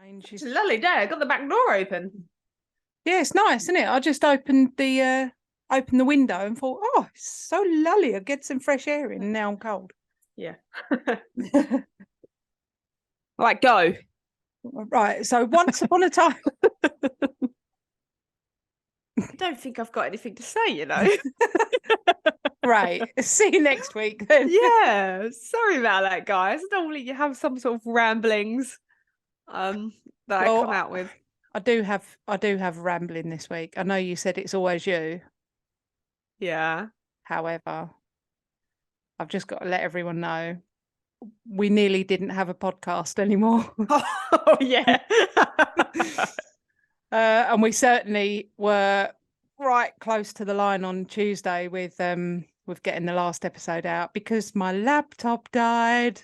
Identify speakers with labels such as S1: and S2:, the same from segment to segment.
S1: It's a lovely day. I got the back door open.
S2: Yeah, it's nice, isn't it? I just opened the window and thought, oh, it's so lovely. I get some fresh air in. And now I'm cold.
S1: Yeah. Right, go.
S2: Right. So once upon a time.
S1: I don't think I've got anything to say, you know.
S2: Right. See you next week then.
S1: Yeah. Sorry about that, guys. Normally you have some sort of ramblings that I come out with.
S2: I do have rambling this week. I know you said it's always you.
S1: Yeah.
S2: However, I've just got to let everyone know we nearly didn't have a podcast anymore.
S1: Oh yeah.
S2: And we certainly were right close to the line on Tuesday with getting the last episode out because my laptop died.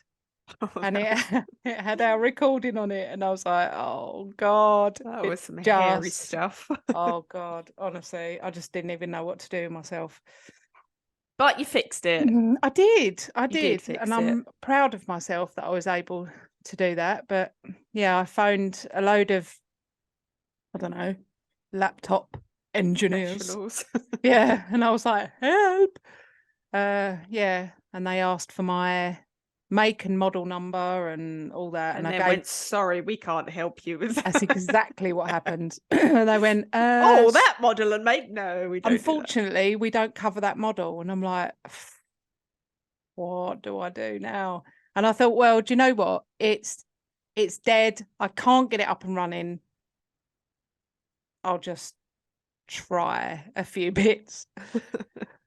S2: And it had our recording on it, and I was like, "Oh God!"
S1: That was some hairy stuff.
S2: Oh God, honestly, I just didn't even know what to do myself.
S1: But you fixed it.
S2: I did,
S1: and
S2: I'm proud of myself that I was able to do that. But yeah, I phoned a load of, I don't know, laptop engineers. Yeah, and I was like, "Help!" Yeah, and they asked for my make and model number and all that,
S1: and I went, sorry, we can't help you with that.
S2: That's exactly what happened. And they went,
S1: oh, that model and make? No, we don't.
S2: Unfortunately, we don't cover that model. And I'm like, what do I do now? And I thought, well, do you know what? It's dead. I can't get it up and running. I'll just try a few bits.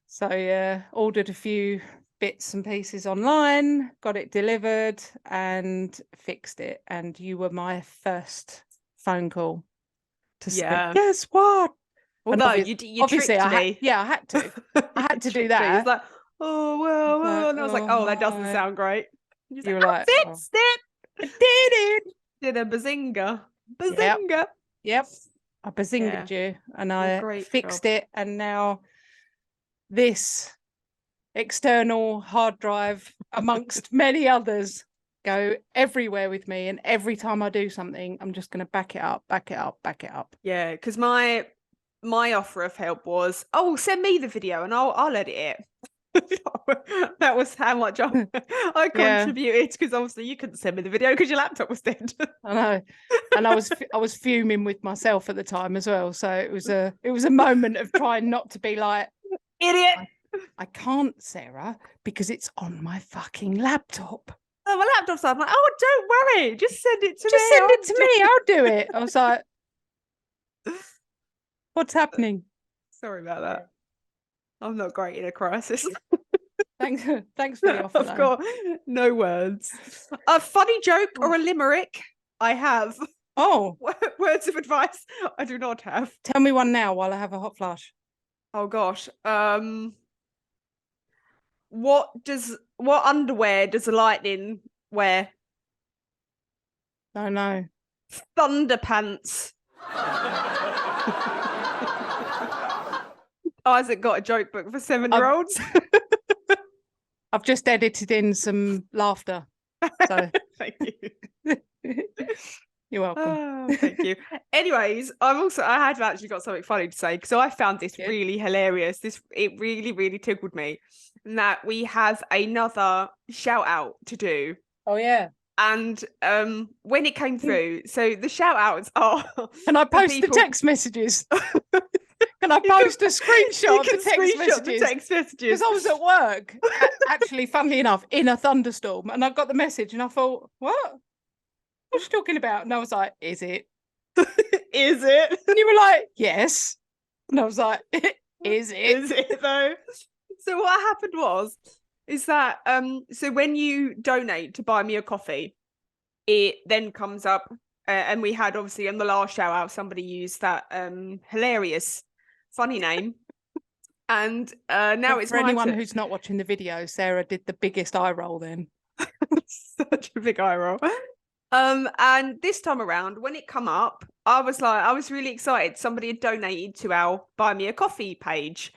S2: So yeah, ordered a few bits and pieces online, got it delivered and fixed it. And you were my first phone call to say, guess what?
S1: Well, no, you obviously tricked me.
S2: I had to. I had to do that.
S1: It's like, oh, well. And I was like, oh, that doesn't sound great.
S2: You were like,
S1: fixed it. I did it. Did a bazinga.
S2: Yep. I bazinged you and I fixed it. And now this external hard drive, amongst many others, go everywhere with me. And every time I do something, I'm just going to back it up.
S1: Yeah, because my offer of help was, oh, send me the video and I'll edit it. That was how much I contributed, because obviously you couldn't send me the video because your laptop was dead.
S2: I know, and I was fuming with myself at the time as well. So it was a moment of trying not to be like,
S1: idiot.
S2: I can't, Sarah, because it's on my fucking laptop.
S1: Oh, my laptop's on. I'm like, oh, don't worry, just send it to me.
S2: Just send it to me. I'll do it. I was like, what's happening?
S1: Sorry about that. I'm not great in a crisis.
S2: Thanks for the offer.
S1: I've got no words. A funny joke or a limerick? I have.
S2: Oh,
S1: words of advice? I do not have.
S2: Tell me one now while I have a hot flush.
S1: Oh gosh. What underwear does lightning wear?
S2: I don't know.
S1: Thunderpants. Isaac got a joke book for 7-year-olds.
S2: I've just edited in some laughter. So
S1: thank you.
S2: You're welcome.
S1: Oh, thank you. Anyways, I had actually got something funny to say, because I found this really hilarious. It really, really tickled me. And that we have another shout out to do.
S2: Oh yeah.
S1: And when it came through, so the shout outs are.
S2: Can I post the text messages? Can I post a screenshot of the text messages? Because I was at work, actually, funnily enough, in a thunderstorm, and I got the message and I thought, what? What's she talking about? And I was like, is it?
S1: Is it?
S2: And you were like, yes. And I was like, is it?
S1: Is it though? So what happened is that so when you donate to buy me a coffee, it then comes up, and we had obviously on the last shout out somebody used that hilarious funny name, and now it's
S2: for anyone who's not watching the video, Sarah did the biggest eye roll then.
S1: Such a big eye roll. And this time around, when it come up, I was really excited. Somebody had donated to our Buy Me a Coffee page,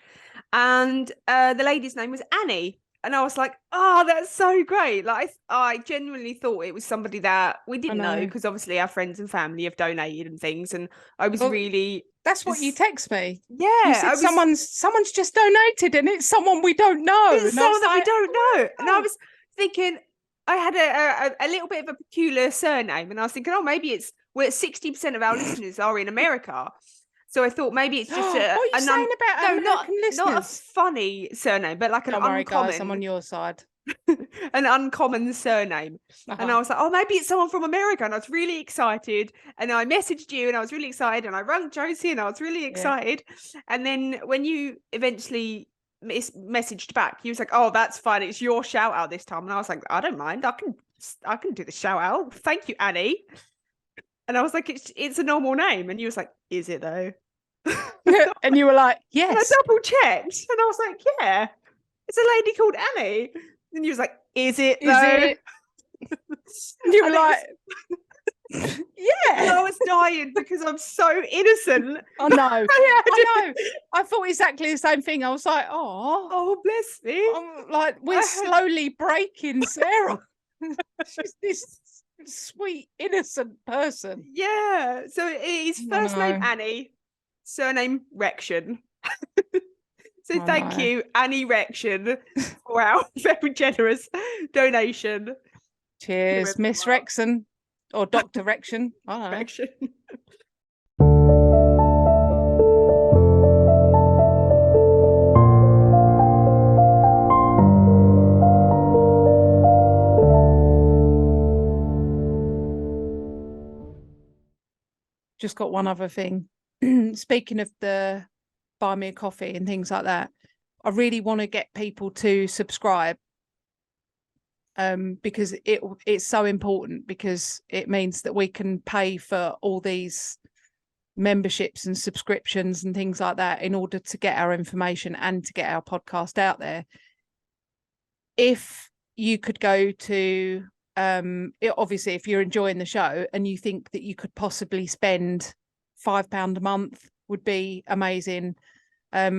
S1: and the lady's name was Annie. And I was like, oh, that's so great. Like, I genuinely thought it was somebody that we didn't know, because obviously our friends and family have donated and things. And I was really...
S2: That's what you text me.
S1: Yeah.
S2: You said someone's just donated and it's someone we don't know.
S1: It's someone that we don't know.
S2: Oh.
S1: And I was thinking, I had a little bit of a peculiar surname. And I was thinking, oh, maybe it's... Well, 60% of our listeners are in America. So I thought maybe it's just
S2: what are you saying about American listeners?
S1: Not a funny surname, but like an
S2: Don't worry,
S1: uncommon.
S2: guys, I'm on your side.
S1: An uncommon surname. And I was like, oh, maybe it's someone from America. And I was really excited. And I messaged you and I was really excited. And I rang Josie and I was really excited. Yeah. And then when you eventually messaged back, you was like, oh, that's fine. It's your shout out this time. And I was like, I don't mind. I can do the shout out. Thank you, Annie. And I was like, it's a normal name. And you was like, is it though?
S2: And you were like, yes.
S1: And I double checked. And I was like, yeah, it's a lady called Annie. And you was like, is it though?
S2: Is it? And you were like, yeah.
S1: And I was dying because I'm so innocent.
S2: I know. I know. I thought exactly the same thing. I was like,
S1: oh, bless me.
S2: I'm like, we're slowly breaking Sarah. She's this sweet, innocent person.
S1: Yeah. So his first name Annie, surname Rection. So thank you, Annie Rection, for our very generous donation.
S2: Cheers, Miss Rexon or Dr. Rection. I don't know.
S1: Rection.
S2: Just got one other thing. Speaking of the buy me a coffee and things like that, I really want to get people to subscribe, because it's so important, because it means that we can pay for all these memberships and subscriptions and things like that in order to get our information and to get our podcast out there. If you could go to obviously, if you're enjoying the show and you think that you could possibly spend £5 a month, would be amazing. I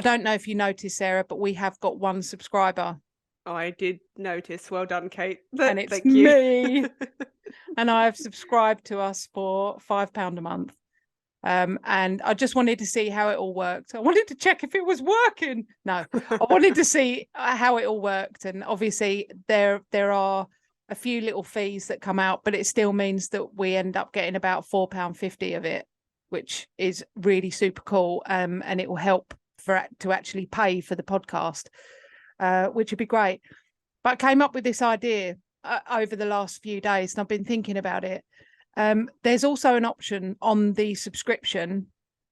S2: don't know if you noticed, Sarah, but we have got one subscriber.
S1: I did notice. Well done, Kate.
S2: And it's me. And I've subscribed to us for £5 a month. And I just wanted to see how it all worked. I wanted to check if it was working. No, I wanted to see how it all worked. And obviously there are a few little fees that come out, but it still means that we end up getting about £4.50 of it, which is really super cool. And it will help to actually pay for the podcast, which would be great. But I came up with this idea over the last few days, and I've been thinking about it. There's also an option on the subscription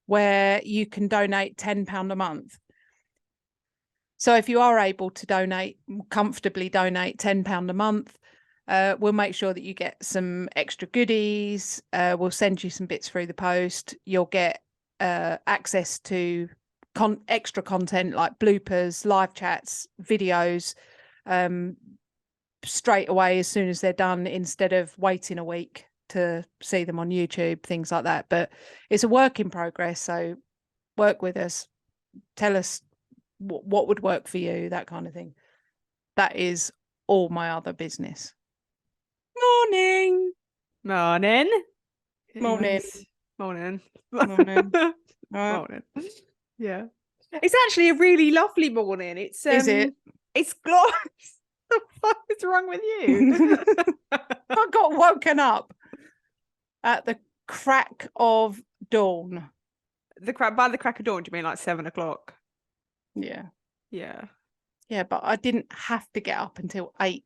S2: where you can donate £10 a month. So if you are able to comfortably donate £10 a month, we'll make sure that you get some extra goodies. We'll send you some bits through the post. You'll get access to extra content like bloopers, live chats, videos, straight away as soon as they're done, instead of waiting a week to see them on YouTube, things like that. But it's a work in progress, so work with us. Tell us what would work for you, that kind of thing. That is all my other business. Morning.
S1: Morning.
S2: Morning.
S1: Morning.
S2: Morning.
S1: Morning. Yeah. It's actually a really lovely morning. Is it? It's glorious. What the fuck is wrong with you?
S2: I got woken up at the crack of dawn.
S1: By the crack of dawn, do you mean like 7 o'clock?
S2: Yeah.
S1: Yeah.
S2: Yeah, but I didn't have to get up until 8.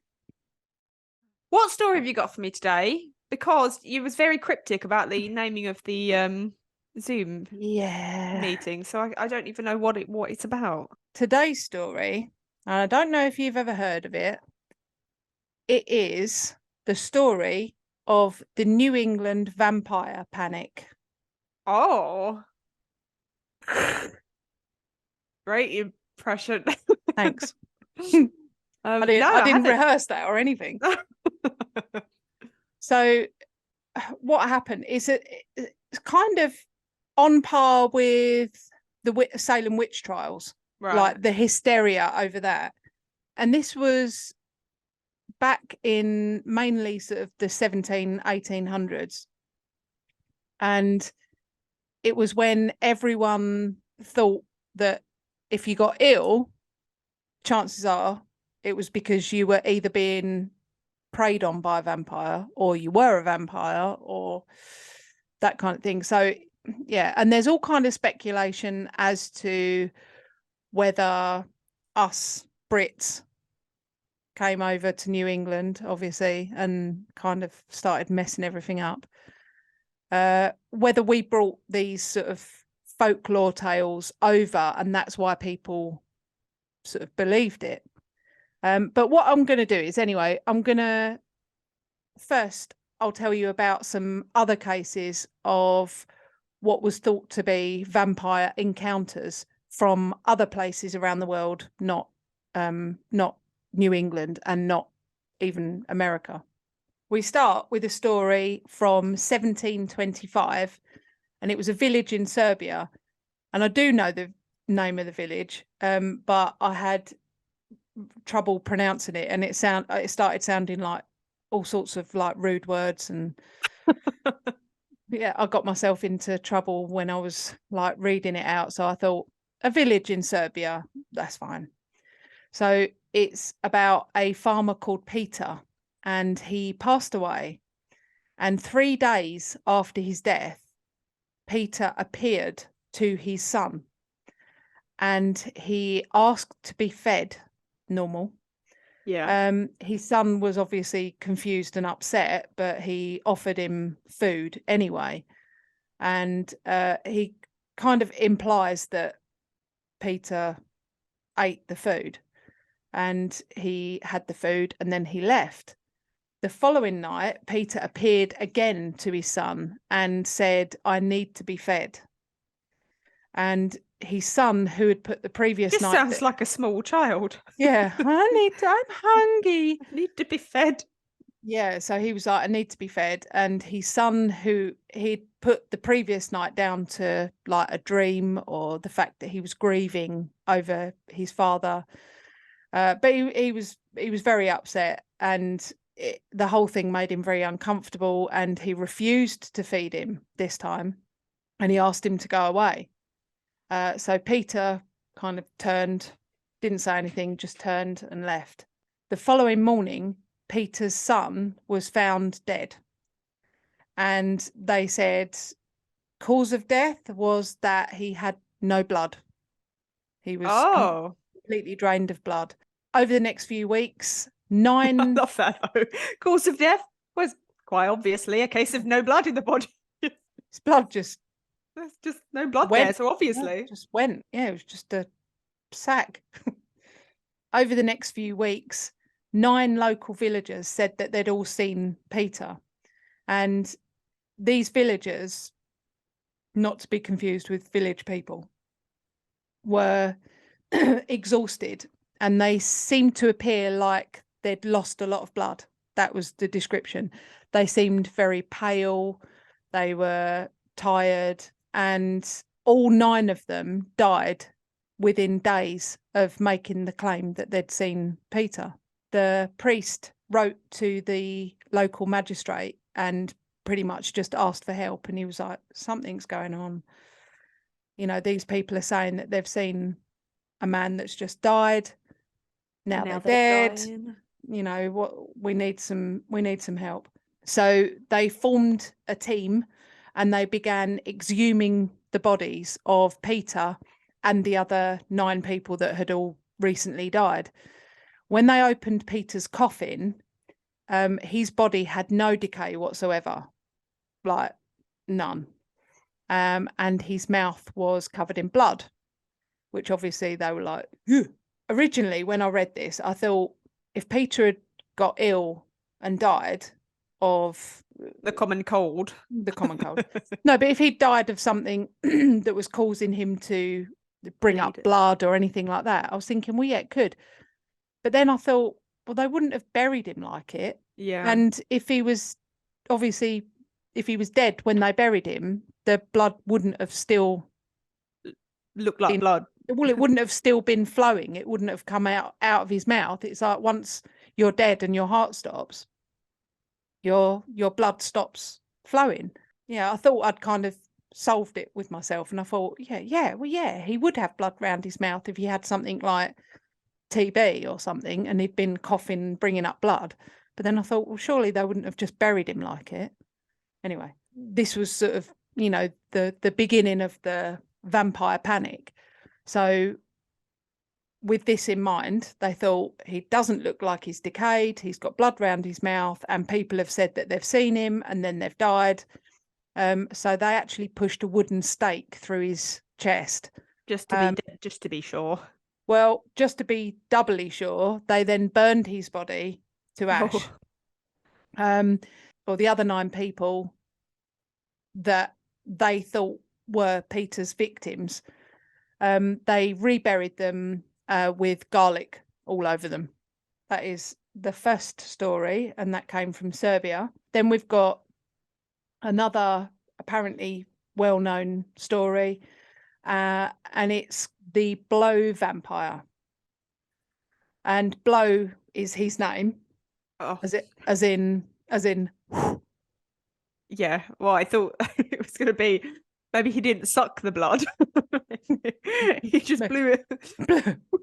S1: What story have you got for me today? Because you was very cryptic about the naming of the Zoom meeting, so I don't even know what it's about.
S2: Today's story, and I don't know if you've ever heard of it. It is the story of the New England vampire panic.
S1: Oh. Great impression. Thanks.
S2: I didn't rehearse that or anything. So what happened is it's kind of on par with the Salem witch trials, right? Like the hysteria over that. And this was back in mainly sort of the 1800s. And it was when everyone thought that if you got ill, chances are it was because you were either being preyed on by a vampire, or you were a vampire, or that kind of thing. So yeah, and there's all kind of speculation as to whether us Brits came over to New England, obviously, and kind of started messing everything up. Whether we brought these sort of folklore tales over, and that's why people sort of believed it. But what I'm going to do is, anyway, I'll tell you about some other cases of what was thought to be vampire encounters from other places around the world, not New England and not even America. We start with a story from 1725, and it was a village in Serbia. And I do know the name of the village, but I had trouble pronouncing it, and it started sounding like all sorts of like rude words, and yeah, I got myself into trouble when I was like reading it out. So I thought, a village in Serbia, that's fine. So it's about a farmer called Peter, and he passed away. And 3 days after his death, Peter appeared to his son, and he asked to be fed normal.
S1: Yeah.
S2: His son was obviously confused and upset, but he offered him food anyway. And he kind of implies that Peter ate the food, and he had the food and then he left. The following night, Peter appeared again to his son and said, "I need to be fed." And his son, who had put the previous
S1: This
S2: night...
S1: sounds like a small child.
S2: Yeah, I'm hungry.
S1: I need to be fed.
S2: Yeah, so he was like, "I need to be fed." And his son, who he'd put the previous night down to like a dream or the fact that he was grieving over his father, but he was very upset, and the whole thing made him very uncomfortable, and he refused to feed him this time, and he asked him to go away. So Peter kind of turned, didn't say anything, just turned and left. The following morning, Peter's son was found dead. And they said cause of death was that he had no blood. He was completely drained of blood. Over the next few weeks, 9...
S1: I love that though. Cause of death was quite obviously a case of no blood in the body.
S2: His blood just...
S1: There's just no blood
S2: went.
S1: there, so obviously.
S2: Yeah, just went. Yeah, it was just a sack. Over the next few weeks, 9 local villagers said that they'd all seen Peter. And these villagers, not to be confused with village people, were exhausted, and they seemed to appear like they'd lost a lot of blood. That was the description. They seemed very pale. They were tired, and all 9 of them died within days of making the claim that they'd seen Peter. The priest wrote to the local magistrate and pretty much just asked for help, and he was like, "Something's going on. You know, these people are saying that they've seen a man that's just died. Now they're dead.
S1: Dying.
S2: You know, what we need some help." So they formed a team, and they began exhuming the bodies of Peter and the other 9 people that had all recently died. When they opened Peter's coffin, his body had no decay whatsoever, like none. And his mouth was covered in blood, which obviously they were like, "Ugh." Originally, when I read this, I thought if Peter had got ill and died of
S1: The common cold.
S2: No, but if he died of something that was causing him to bring up blood or anything like that, I was thinking, well, yeah, it could. But then I thought, well, they wouldn't have buried him like it.
S1: Yeah.
S2: And if he was dead when they buried him, the blood wouldn't have still
S1: looked like blood.
S2: well, it wouldn't have still been flowing. It wouldn't have come out of his mouth. It's like once you're dead and your heart stops, your blood stops flowing. Yeah, I thought I'd kind of solved it with myself, and I thought, yeah, he would have blood round his mouth if he had something like TB or something, and he'd been coughing, bringing up blood. But then I thought, well, surely they wouldn't have just buried him like it. Anyway, this was sort of, the beginning of the vampire panic. So with this in mind, they thought he doesn't look like he's decayed. He's got blood round his mouth, and people have said that they've seen him and then they've died. So they actually pushed a wooden stake through his chest.
S1: Just to be sure.
S2: Well, just to be doubly sure, they then burned his body to ash. Or the other 9 people that they thought were Peter's victims, they reburied them with garlic all over them. That is the first story, and that came from Serbia. Then we've got another apparently well-known story, and it's the Blow vampire. And Blow is his name, as in.
S1: Yeah, well, I thought it was going to be maybe he didn't suck the blood. He just blew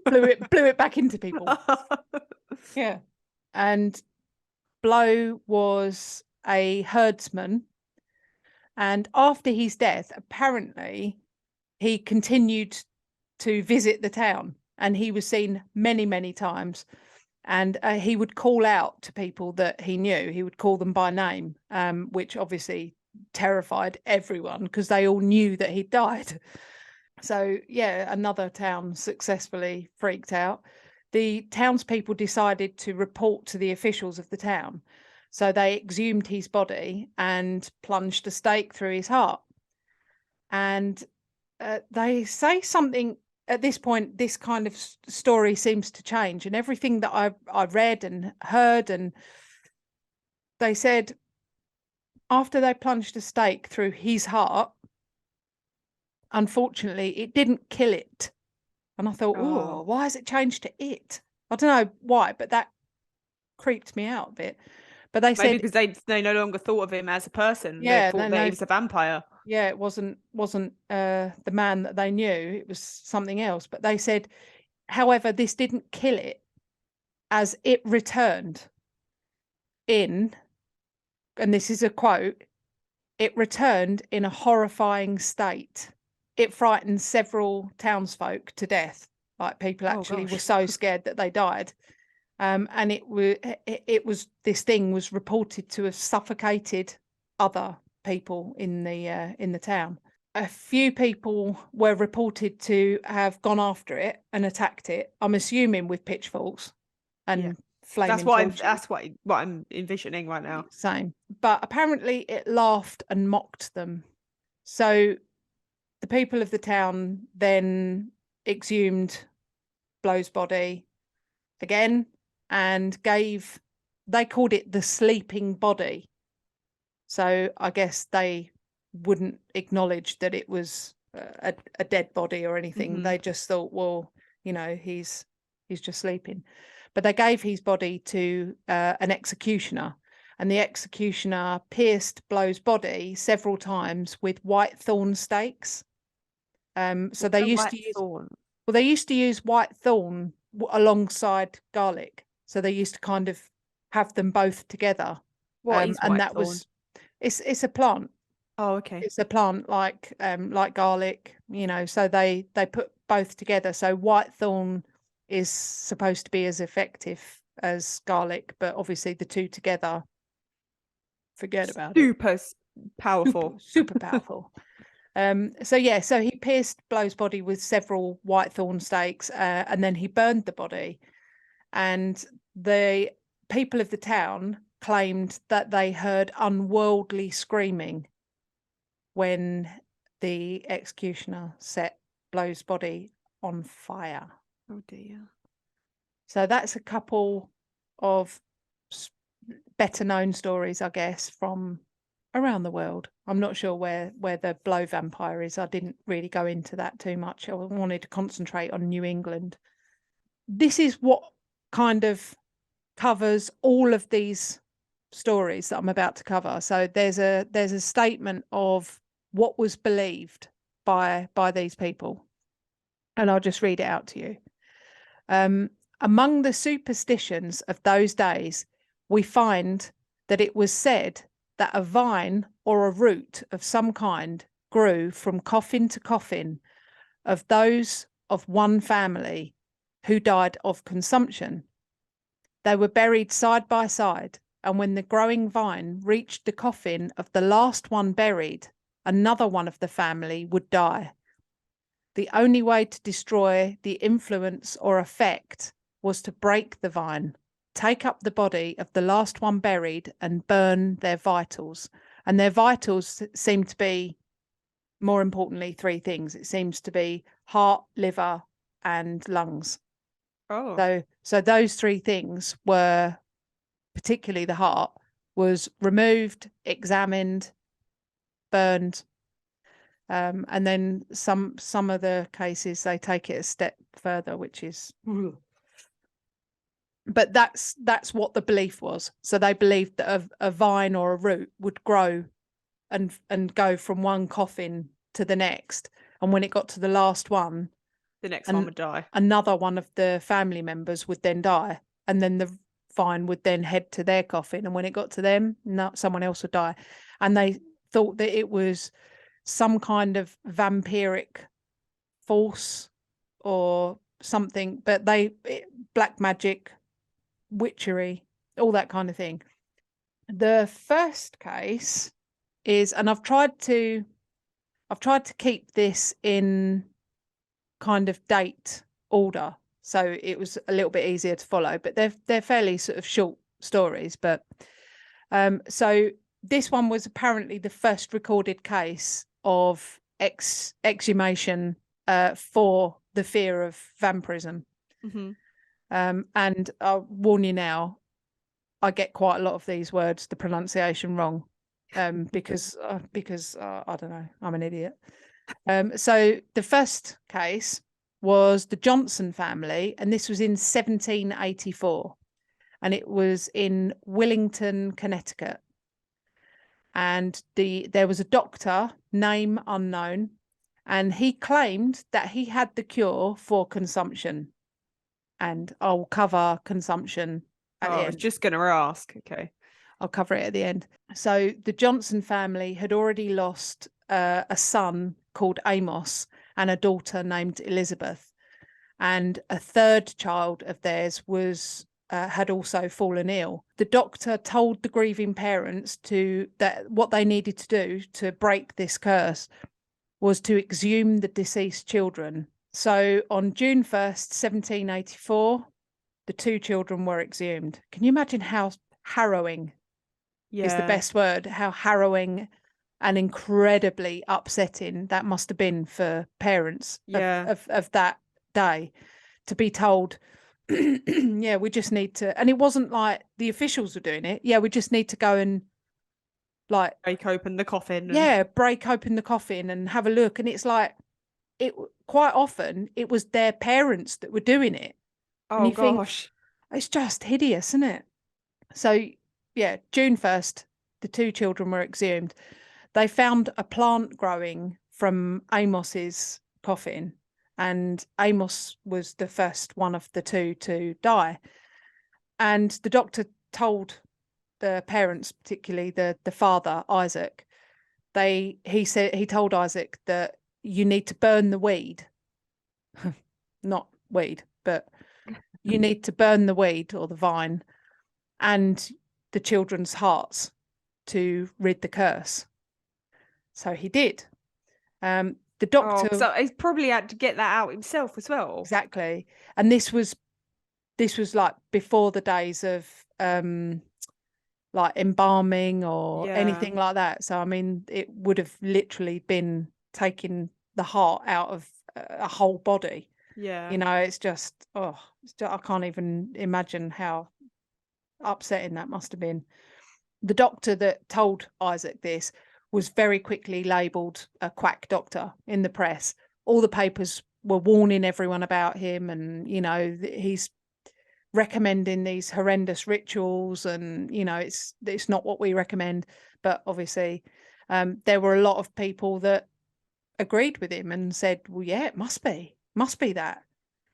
S2: it back into people. Yeah. And Blow was a herdsman, and after his death, apparently he continued to visit the town, and he was seen many, many times. And he would call out to people that he knew. He would call them by name, which obviously terrified everyone because they all knew that he'd died. So, yeah, another town successfully freaked out. The townspeople decided to report to the officials of the town. So they exhumed his body and plunged a stake through his heart. And they say something. At this point, this kind of story seems to change, and everything that I've read and heard, and they said after they plunged a stake through his heart, unfortunately, it didn't kill it. And I thought, oh, why has it changed to it? I don't know why, but that creeped me out a bit. But they said
S1: because they no longer thought of him as a person.
S2: Yeah,
S1: they thought that he was a vampire.
S2: Yeah, it wasn't the man that they knew. It was something else. But they said, however, this didn't kill it, as it returned in, and this is a quote, it returned in a horrifying state. It frightened several townsfolk to death. Like people actually were so scared that they died. And it was this thing was reported to have suffocated other people in the town. A few people were reported to have gone after it and attacked it. I'm assuming with pitchforks and flaming torches.
S1: That's what I'm envisioning right now.
S2: Same, but apparently it laughed and mocked them. So the people of the town then exhumed Blow's body again and they called it the sleeping body. So I guess they wouldn't acknowledge that it was a dead body or anything. They just thought, well, he's just sleeping. But they gave his body to an executioner, and the executioner pierced Blow's body several times with white thorn stakes. So they used to use white thorn alongside garlic. So they used to kind of have them both together.
S1: What is white thorn?
S2: It's a plant.
S1: Oh, okay.
S2: It's a plant like garlic, so they put both together. So white thorn is supposed to be as effective as garlic, but obviously the two together, forget about it.
S1: Super powerful.
S2: Super powerful. So he pierced Blow's body with several white thorn stakes, and then he burned the body. And the people of the town claimed that they heard unworldly screaming when the executioner set Blow's body on fire.
S1: Oh dear.
S2: So that's a couple of better known stories, I guess, from around the world. I'm not sure where the blow vampire is. I didn't really go into that too much. I wanted to concentrate on New England. This is what kind of covers all of these stories that I'm about to cover. So there's a statement of what was believed by these people, and I'll just read it out to you. Among the superstitions of those days, we find that it was said that a vine or a root of some kind grew from coffin to coffin of those of one family who died of consumption. They were buried side by side, and when the growing vine reached the coffin of the last one buried, another one of the family would die. The only way to destroy the influence or effect was to break the vine, take up the body of the last one buried, and burn their vitals. And their vitals seem to be, more importantly, three things. It seems to be heart, liver, and lungs.
S1: Oh.
S2: So those three things were, particularly the heart, was removed, examined, burned. And then some of the cases they take it a step further, which is, but that's what the belief was. So they believed that a vine or a root would grow and go from one coffin to the next, and when it got to the last one,
S1: The next one would die.
S2: another one of the family members would then die, and then the vine would then head to their coffin, and when it got to them, someone else would die. And they thought that it was some kind of vampiric force or something, but black magic, witchery, all that kind of thing. The first case is, and I've tried to keep this in kind of date order, so it was a little bit easier to follow, but they're fairly sort of short stories. But so this one was apparently the first recorded case of exhumation for the fear of vampirism.
S1: Mm-hmm.
S2: And I'll warn you now, I get quite a lot of these words, the pronunciation wrong, because I don't know, I'm an idiot. So the first case was the Johnson family, and this was in 1784, and it was in Willington, Connecticut. And there was a doctor, name unknown, and he claimed that he had the cure for consumption. And I'll cover consumption at the end.
S1: I was just going to ask. Okay.
S2: I'll cover it at the end. So the Johnson family had already lost a son called Amos and a daughter named Elizabeth. And a third child of theirs was had also fallen ill. The doctor told the grieving parents that what they needed to do to break this curse was to exhume the deceased children. So on June 1st, 1784, the two children were exhumed. Can you imagine how harrowing is the best word, how harrowing and incredibly upsetting that must have been for parents of that day, to be told, yeah, we just need to, and it wasn't like the officials were doing it. Yeah, we just need to go and like
S1: break open the coffin.
S2: Break open the coffin and have a look. And it's like, it quite often it was their parents that were doing it.
S1: Oh gosh.
S2: It's just hideous, isn't it? So yeah, June 1st, the two children were exhumed. They found a plant growing from Amos's coffin, and Amos was the first one of the two to die. And the doctor told the parents, particularly the father, Isaac, he told Isaac that you need to burn the weed. Not weed, but you need to burn the weed or the vine and the children's hearts to rid the curse. So he did. The doctor,
S1: so he probably had to get that out himself as well.
S2: Exactly. And this was like before the days of like embalming or anything like that. So I mean, it would have literally been taking the heart out of a whole body.
S1: Yeah.
S2: You know, it's just I can't even imagine how upsetting that must have been. The doctor that told Isaac this was very quickly labelled a quack doctor in the press. All the papers were warning everyone about him, and, you know, he's recommending these horrendous rituals, and, you know, it's not what we recommend. But obviously, there were a lot of people that agreed with him and said, well, yeah, it must be that.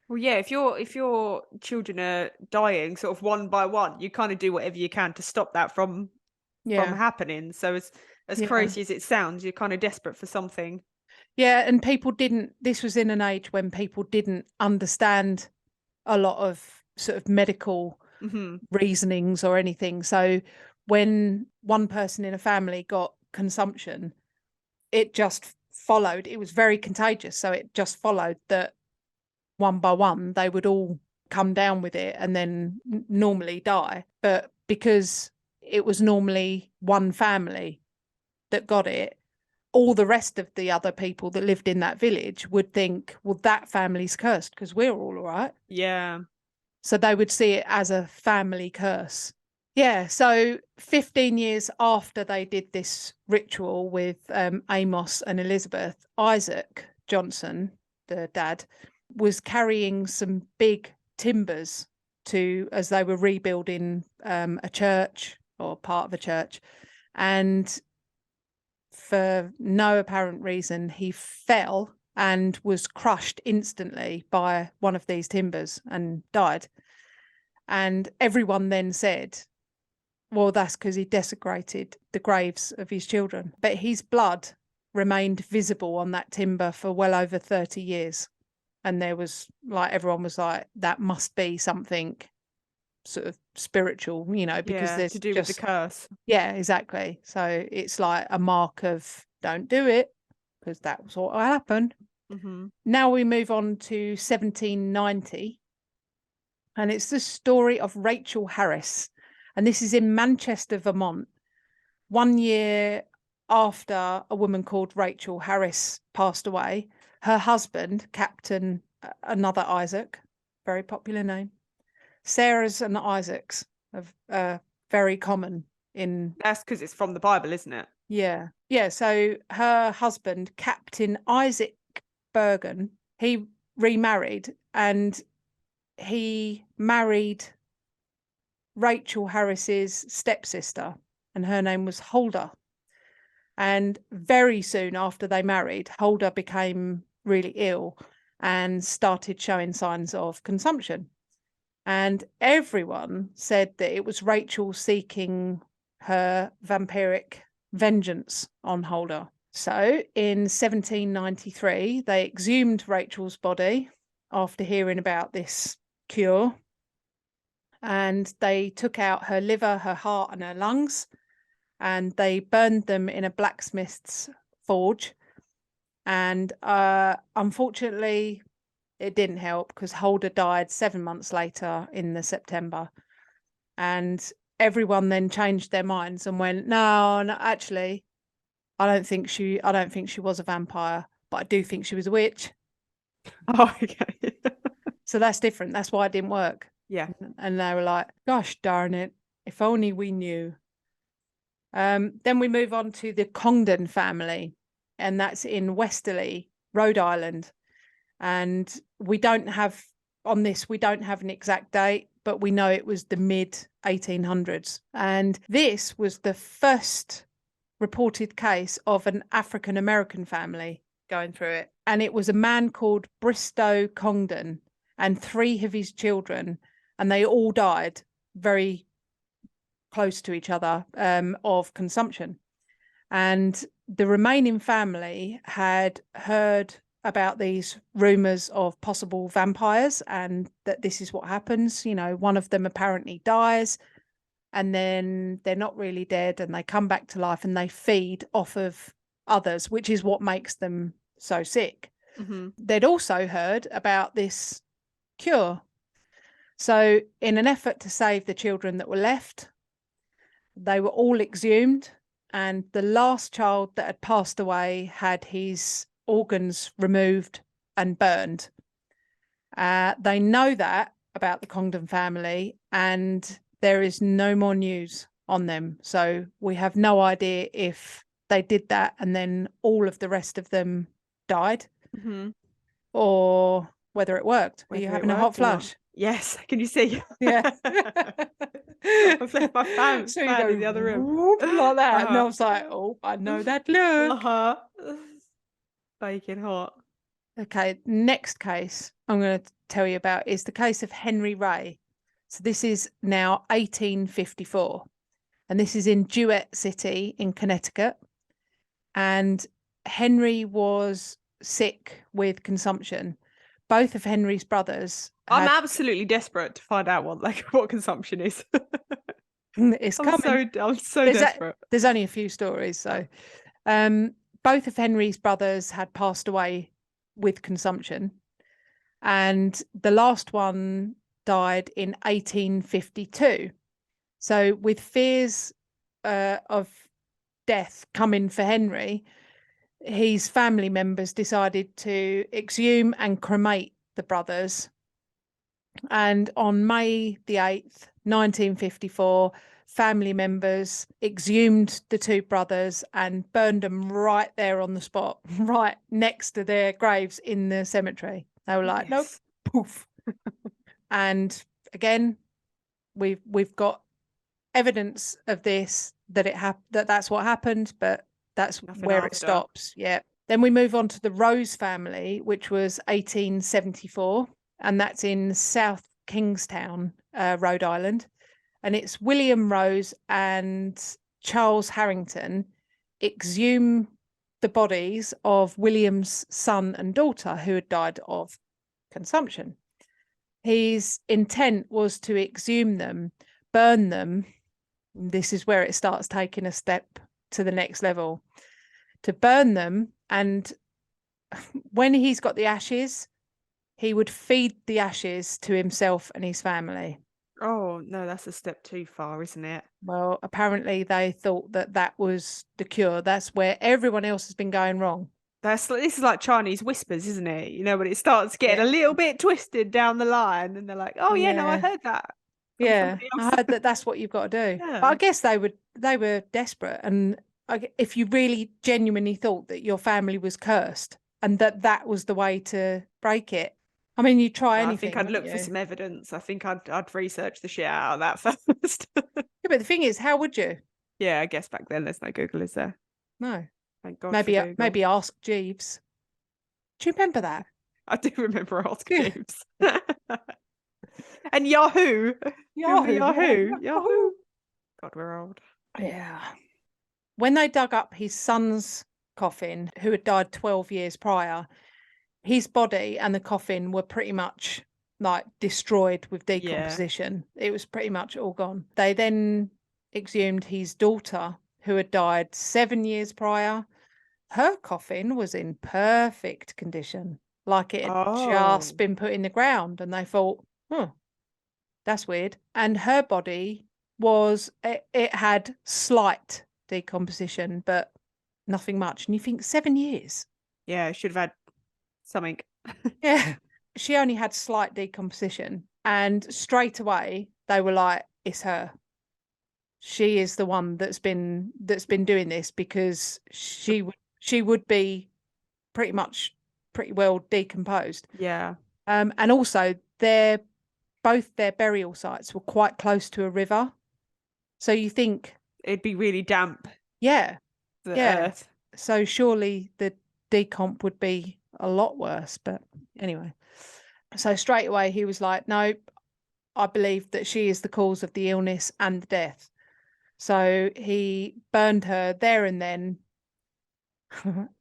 S1: Well, yeah, if your children are dying sort of one by one, you kind of do whatever you can to stop that from
S2: Yeah.
S1: happening. So as
S2: Yeah.
S1: crazy as it sounds, you're kind of desperate for something.
S2: Yeah, and people didn't, this was in an age when people didn't understand a lot of sort of medical reasonings or anything. So when one person in a family got consumption, it just followed. It was very contagious. So it just followed that one by one, they would all come down with it and then normally die. But because it was normally one family that got it, all the rest of the other people that lived in that village would think, well, that family's cursed because we're all right.
S1: Yeah.
S2: So they would see it as a family curse. Yeah. So 15 years after they did this ritual with Amos and Elizabeth, Isaac Johnson, the dad, was carrying some big timbers as they were rebuilding a church or part of a church. And for no apparent reason, he fell and was crushed instantly by one of these timbers and died. And everyone then said, well, that's because he desecrated the graves of his children. But his blood remained visible on that timber for well over 30 years. And there was like, everyone was like, that must be something sort of spiritual, you know, because there's
S1: to do
S2: just
S1: with the curse.
S2: Yeah, exactly. So it's like a mark of don't do it, because that was what happened. Now we move on to 1790, and it's the story of Rachel Harris, and this is in Manchester, Vermont. 1 year after a woman called Rachel Harris passed away, her husband, Captain another Isaac, very popular name. Sarah's and Isaac's are very common in.
S1: That's because it's from the Bible, isn't it?
S2: Yeah. Yeah. So her husband, Captain Isaac Bergen, he remarried, and he married Rachel Harris's stepsister, and her name was Huldah. And very soon after they married, Huldah became really ill and started showing signs of consumption. And everyone said that it was Rachel seeking her vampiric vengeance on Huldah. So in 1793, they exhumed Rachel's body after hearing about this cure. And they took out her liver, her heart, and her lungs, and they burned them in a blacksmith's forge. And unfortunately, it didn't help, because Huldah died 7 months later in the September. And everyone then changed their minds and went, no, actually, I don't think she was a vampire, but I do think she was a witch.
S1: Oh, okay.
S2: So that's different. That's why it didn't work.
S1: Yeah.
S2: And they were like, gosh darn it, if only we knew. Then we move on to the Congdon family, and that's in Westerly, Rhode Island. And we don't have an exact date, but we know it was the mid 1800s. And this was the first reported case of an African American family going through it. And it was a man called Bristow Congdon and 3 of his children, and they all died very close to each other of consumption. And the remaining family had heard about these rumors of possible vampires, and that this is what happens. You know, one of them apparently dies, and then they're not really dead, and they come back to life, and they feed off of others, which is what makes them so sick. They'd also heard about this cure. So in an effort to save the children that were left, they were all exhumed, and the last child that had passed away had his organs removed and burned. They know that about the Congdon family, and there is no more news on them. So we have no idea if they did that and then all of the rest of them died, or whether it worked. Are you having a hot flush?
S1: Yes. Can you see?
S2: Yeah.
S1: I've left my fan
S2: So you go
S1: in the other room.
S2: whoop like that, and I was like, oh, I know that look.
S1: Baking hot.
S2: Okay, next case I'm going to tell you about is the case of Henry Ray. So this is now 1854, and this is in Duet City in Connecticut. And Henry was sick with consumption. Both of Henry's brothers
S1: I'm absolutely desperate to find out what consumption is.
S2: It's coming.
S1: I'm so desperate.
S2: There's only a few stories. So both of Henry's brothers had passed away with consumption, and the last one died in 1852. So with fears of death coming for Henry, his family members decided to exhume and cremate the brothers. And on May the 8th, 1954, family members exhumed the two brothers and burned them right there on the spot, right next to their graves in the cemetery. They were like, nope, poof. And again, we've got evidence of this, that that's what happened, but that's
S1: Nothing
S2: where
S1: after.
S2: it stops. Yeah. Then we move on to the Rose family, which was 1874, and that's in South Kingstown, Rhode Island. And it's William Rose and Charles Harrington exhume the bodies of William's son and daughter who had died of consumption. His intent was to exhume them, burn them. This is where it starts taking a step to the next level. To burn them, and when he's got the ashes, he would feed the ashes to himself and his family.
S1: Oh, no, that's a step too far, isn't it?
S2: Well, apparently they thought that was the cure. That's where everyone else has been going wrong.
S1: This is like Chinese whispers, isn't it? You know, when it starts getting a little bit twisted down the line, and they're like, "Oh yeah, no, I heard that."
S2: Yeah, I heard that's what you've got to do.
S1: Yeah.
S2: But I guess they were desperate, and if you really genuinely thought that your family was cursed and that was the way to break it, I mean, you try anything.
S1: I think I'd look for some evidence. I think I'd research the shit out of that first.
S2: Yeah, but the thing is, how would you?
S1: Yeah, I guess back then there's no Google, is there?
S2: No.
S1: Thank God.
S2: Maybe ask Jeeves. Do you remember that?
S1: I do remember Ask Jeeves. And Yahoo. Yahoo. God, we're old.
S2: Yeah. When they dug up his son's coffin, who had died 12 years prior, his body and the coffin were pretty much like destroyed with decomposition. Yeah. It was pretty much all gone. They then exhumed his daughter, who had died 7 years prior. Her coffin was in perfect condition, like it had just been put in the ground, and they thought, that's weird. And her body it had slight decomposition, but nothing much. And you think 7 years?
S1: Yeah, should have had something.
S2: Yeah, she only had slight decomposition, and straight away they were like, it's her. She is the one that's been doing this, because she would be pretty well decomposed.
S1: Yeah.
S2: And also both their burial sites were quite close to a river, so you think
S1: it'd be really damp.
S2: Yeah.
S1: The earth.
S2: So surely the decomp would be a lot worse. But anyway, so straight away he was like, no, I believe that she is the cause of the illness and the death. So he burned her there and then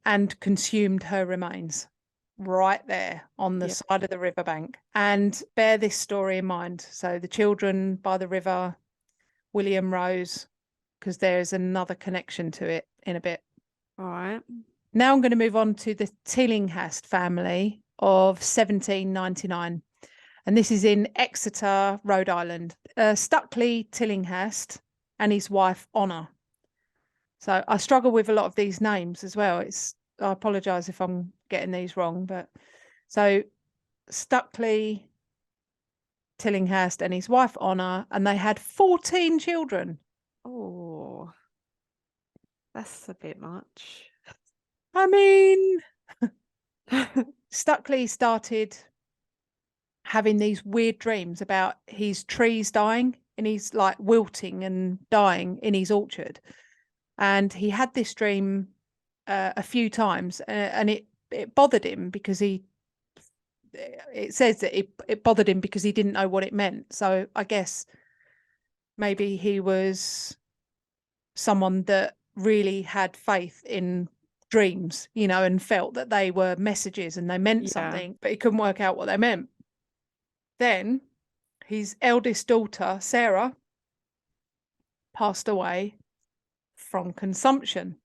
S2: and consumed her remains right there on the side of the riverbank. And bear this story in mind. So the children by the river, William Rose, because there's another connection to it in a bit.
S1: All right.
S2: Now I'm going to move on to the Tillinghast family of 1799. And this is in Exeter, Rhode Island. Stuckley Tillinghast and his wife, Honor. So I struggle with a lot of these names as well. I apologise if I'm getting these wrong. But so Stuckley Tillinghast and his wife, Honor, and they had 14 children.
S1: Oh, that's a bit much.
S2: I mean, Stuckley started having these weird dreams about his trees dying, and he's like wilting and dying in his orchard. And he had this dream a few times, and it bothered him because it says that it bothered him because he didn't know what it meant. So I guess maybe he was someone that really had faith in dreams, you know, and felt that they were messages and they meant something, but he couldn't work out what they meant. Then his eldest daughter, Sarah, passed away from consumption.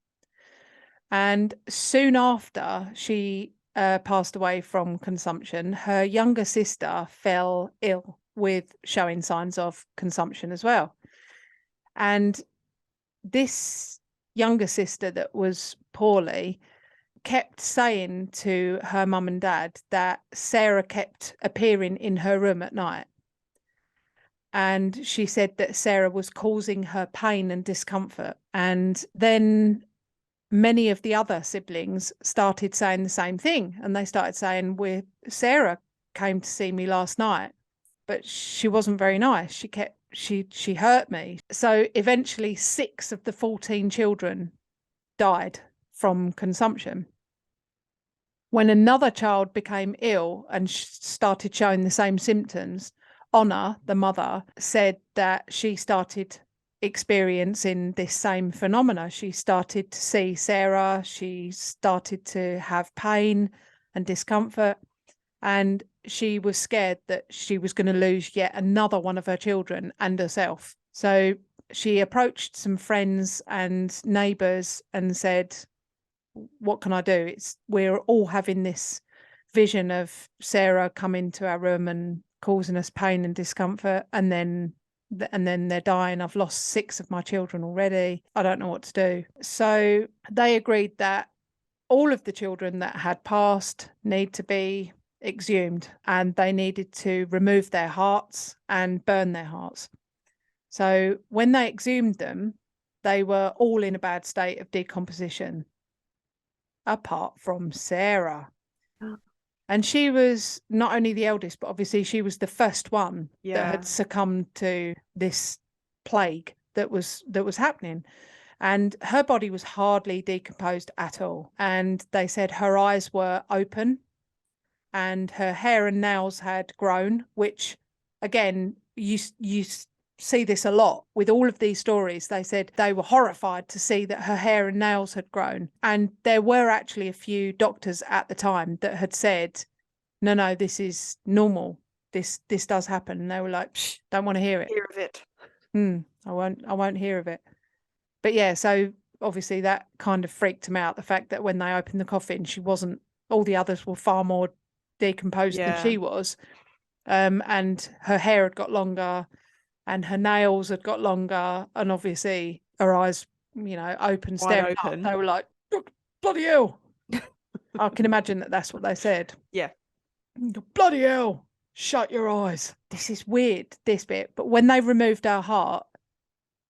S2: And soon after she passed away from consumption, her younger sister fell ill with showing signs of consumption as well. And this younger sister that was poorly kept saying to her mum and dad that Sarah kept appearing in her room at night. And she said that Sarah was causing her pain and discomfort. And then many of the other siblings started saying the same thing. And they started saying, Sarah came to see me last night, but she wasn't very nice. She hurt me. So eventually 6 of the 14 children died from consumption. When another child became ill and started showing the same symptoms, Honor, the mother, said that she started experiencing this same phenomena. She started to see Sarah, she started to have pain and discomfort, and she was scared that she was going to lose yet another one of her children and herself. So she approached some friends and neighbours and said, what can I do? We're all having this vision of Sarah coming to our room and causing us pain and discomfort, and then they're dying. I've lost 6 of my children already. I don't know what to do. So they agreed that all of the children that had passed need to be exhumed, and they needed to remove their hearts and burn their hearts. So when they exhumed them, they were all in a bad state of decomposition, apart from Sarah. And she was not only the eldest, but obviously she was the first one that had succumbed to this plague that was happening. And her body was hardly decomposed at all. And they said her eyes were open and her hair and nails had grown, which again, you see this a lot with all of these stories. They said they were horrified to see that her hair and nails had grown. And there were actually a few doctors at the time that had said, no, this is normal. This does happen. And they were like, psh, don't want to hear it.
S1: Hear of it.
S2: I won't hear of it. But yeah, so obviously that kind of freaked him out. The fact that when they opened the coffin, she wasn't, all the others were far more decomposed than she was. And her hair had got longer and her nails had got longer. And obviously her eyes, you know, open, staring up. They were like, bloody hell. I can imagine that that's what they said.
S1: Yeah.
S2: Bloody hell. Shut your eyes. This is weird, this bit. But when they removed her heart,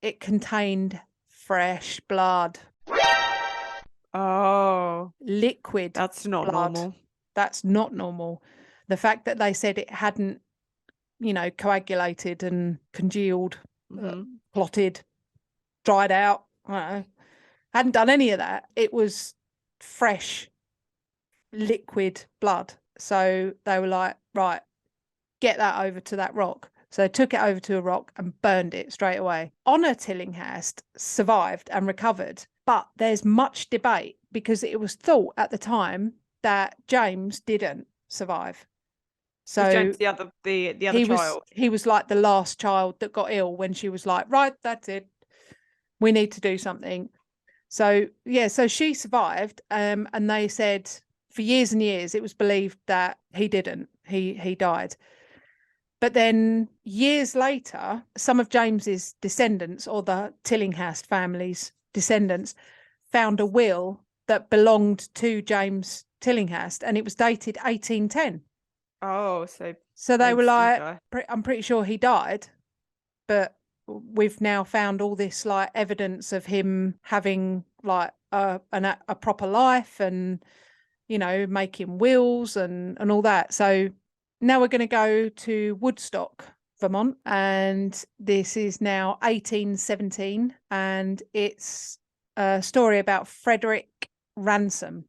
S2: it contained fresh blood.
S1: Oh.
S2: Liquid.
S1: That's not
S2: blood.
S1: normal.
S2: That's not normal. The fact that they said it hadn't, you know, coagulated and congealed, clotted, dried out, I don't know, hadn't done any of that. It was fresh, liquid blood. So they were like, right, get that over to that rock. So they took it over to a rock and burned it straight away. Honor Tillinghast survived and recovered, but there's much debate because it was thought at the time that James didn't survive. So
S1: James, the other child.
S2: He was like the last child that got ill when she was like, right, that's it. We need to do something. So yeah, so she survived. And they said for years and years, it was believed that he didn't. He died. But then years later, some of James's descendants, or the Tillinghast family's descendants, found a will that belonged to James Tillinghast, and it was dated 1810.
S1: Oh,
S2: so they were like, I'm pretty sure he died, but we've now found all this like evidence of him having like a proper life and, you know, making wills and all that. So now we're going to go to Woodstock, Vermont, and this is now 1817, and it's a story about Frederick Ransom.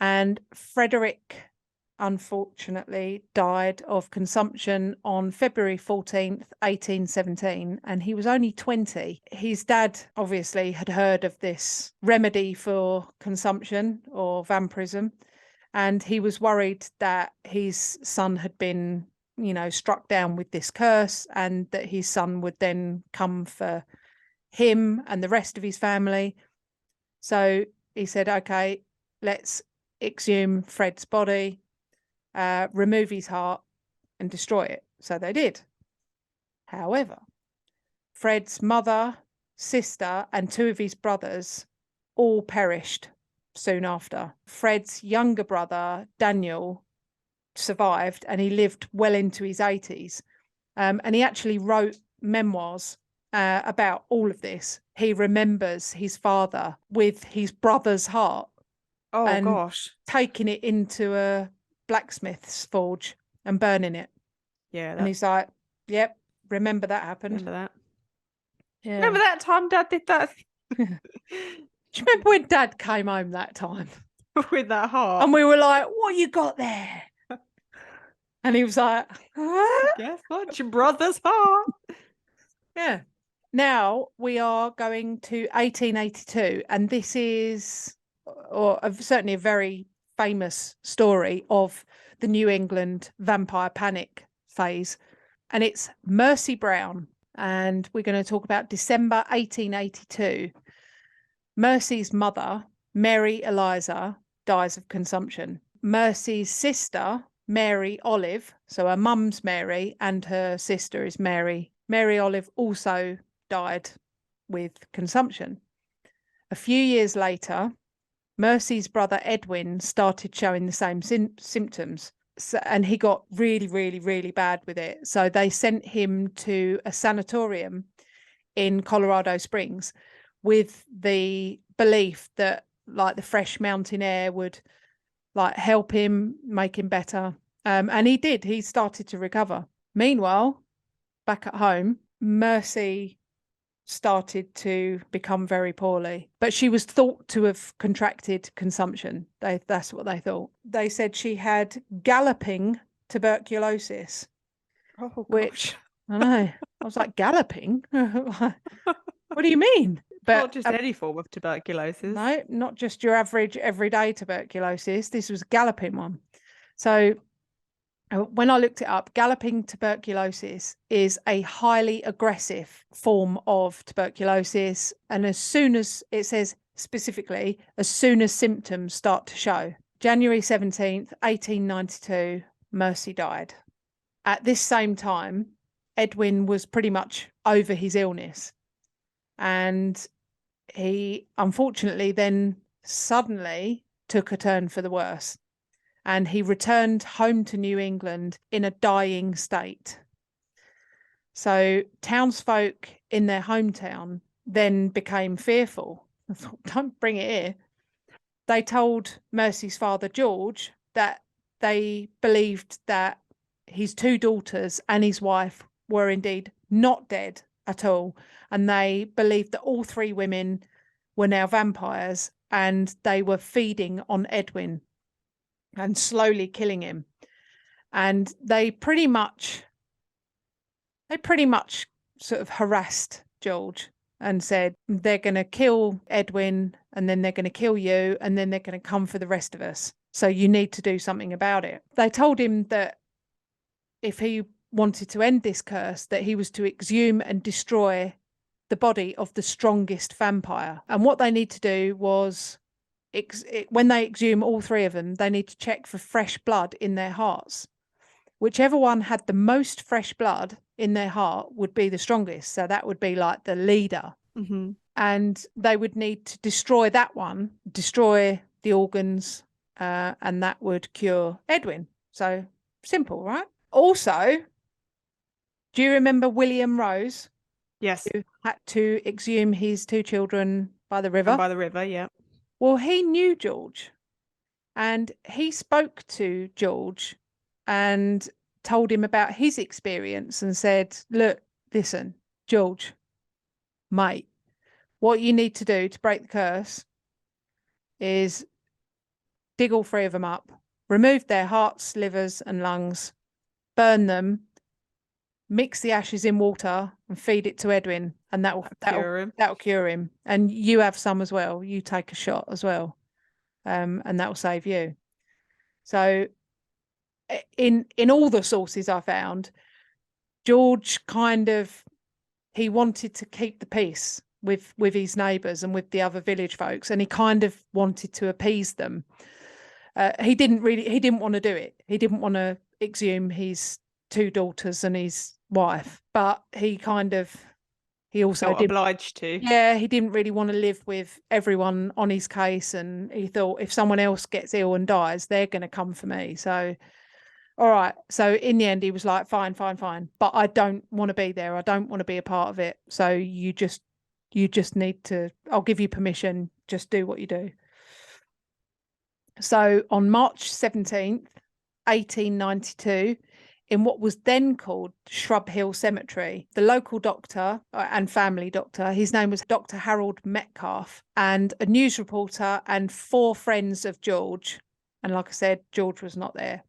S2: And Frederick, unfortunately, died of consumption on February 14th, 1817, and he was only 20. His dad obviously had heard of this remedy for consumption or vampirism, and he was worried that his son had been, you know, struck down with this curse, and that his son would then come for him and the rest of his family. So he said, okay, let's exhume Fred's body, remove his heart and destroy it. So they did. However, Fred's mother, sister and 2 of his brothers all perished soon after. Fred's younger brother, Daniel, survived, and he lived well into his 80s. And he actually wrote memoirs about all of this. He remembers his father with his brother's heart.
S1: Oh,
S2: and
S1: gosh.
S2: taking it into a blacksmith's forge and burning it.
S1: Yeah.
S2: And he's like, yep, remember that happened.
S1: Remember that.
S2: Yeah.
S1: Remember that time Dad did that?
S2: Do you remember when Dad came home that time?
S1: With that heart.
S2: And we were like, what you got there? And he was like,
S1: guess what? Your brother's heart.
S2: Yeah. Now we are going to 1882, and this is certainly a very famous story of the New England vampire panic phase, and it's Mercy Brown, and we're going to talk about December 1882. Mercy's mother, Mary Eliza, dies of consumption. Mercy's sister, Mary Olive, so her mum's Mary and her sister is Mary. Mary Olive also died with consumption. A few years later, Mercy's brother Edwin started showing the same symptoms. So, and he got really, really, really bad with it. So they sent him to a sanatorium in Colorado Springs with the belief that like the fresh mountain air would like help him, make him better. And he did. He started to recover. Meanwhile, back at home, Mercy started to become very poorly, but she was thought to have contracted consumption. That's what they thought. They said she had galloping tuberculosis.
S1: Oh, gosh.
S2: Which I know. I was like, galloping? What do you mean?
S1: But not just any form of tuberculosis.
S2: No, not just your average everyday tuberculosis. This was a galloping one. So when I looked it up, galloping tuberculosis is a highly aggressive form of tuberculosis. And as soon as it says specifically, as soon as symptoms start to show, January 17th, 1892, Mercy died. At this same time, Edwin was pretty much over his illness. And he unfortunately then suddenly took a turn for the worse. And he returned home to New England in a dying state. So townsfolk in their hometown then became fearful. I thought, don't bring it here. They told Mercy's father, George, that they believed that his 2 daughters and his wife were indeed not dead at all. And they believed that all 3 women were now vampires, and they were feeding on Edwin and slowly killing him. And they pretty much sort of harassed George and said, they're going to kill Edwin, and then they're going to kill you, and then they're going to come for the rest of us. So you need to do something about it. They told him that if he wanted to end this curse, that he was to exhume and destroy the body of the strongest vampire. And what they need to do was, when they exhume all 3 of them, they need to check for fresh blood in their hearts. Whichever one had the most fresh blood in their heart would be the strongest. So that would be like the leader.
S1: Mm-hmm.
S2: And they would need to destroy that one, destroy the organs, and that would cure Edwin. So simple, right? Also, do you remember William Rose?
S1: Yes.
S2: who had to exhume his 2 children by the
S1: And
S2: river.
S1: by the river, yeah.
S2: Well, he knew George, and he spoke to George and told him about his experience and said, look, listen, George, mate, what you need to do to break the curse is dig all 3 of them up, remove their hearts, livers, and lungs, burn them, mix the ashes in water, and feed it to Edwin, and
S1: Cure him.
S2: that'll cure him. And you have some as well. You take a shot as well, and that will save you. So, in all the sources I found, George he wanted to keep the peace with his neighbours and with the other village folks, and he kind of wanted to appease them. He didn't want to do it. He didn't want to exhume his 2 daughters and his wife, but he also
S1: Felt
S2: did.
S1: obliged to.
S2: Yeah, he didn't really want to live with everyone on his case, and he thought if someone else gets ill and dies, they're going to come for me. So, all right. So in the end, he was like, fine, but I don't want to be there. I don't want to be a part of it. So you just need to, I'll give you permission. Just do what you do. So on March 17th, 1892, in what was then called Shrub Hill Cemetery, the local doctor and family doctor, his name was Dr. Harold Metcalf, and a news reporter and 4 friends of George. And like I said, George was not there.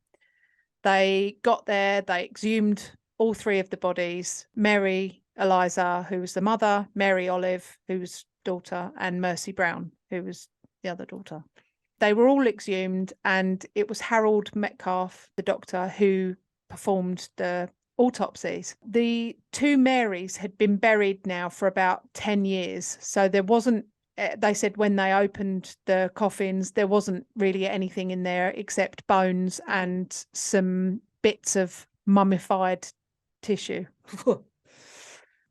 S2: They got there, they exhumed all 3 of the bodies, Mary Eliza, who was the mother, Mary Olive, who was daughter, and Mercy Brown, who was the other daughter. They were all exhumed, and it was Harold Metcalf, the doctor, who performed the autopsies. The 2 Marys had been buried now for about 10 years. So there wasn't, they said when they opened the coffins, there wasn't really anything in there except bones and some bits of mummified tissue.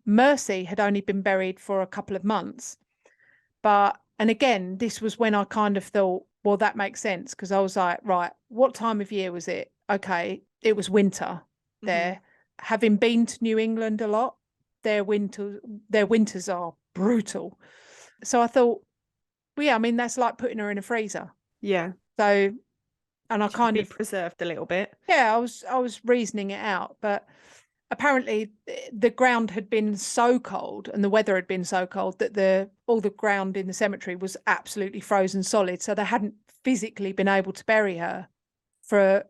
S2: Mercy had only been buried for a couple of months. And again, this was when I kind of thought, well, that makes sense, because I was like, right, what time of year was it? Okay, it was winter there. Having been to New England a lot, their winters are brutal. So I thought, well, yeah, I mean, that's like putting her in a freezer.
S1: Yeah.
S2: So, and I
S1: She
S2: kind
S1: could
S2: of
S1: be preserved a little bit.
S2: yeah, I was reasoning it out, but apparently the ground had been so cold and the weather had been so cold that all the ground in the cemetery was absolutely frozen solid. So they hadn't physically been able to bury her for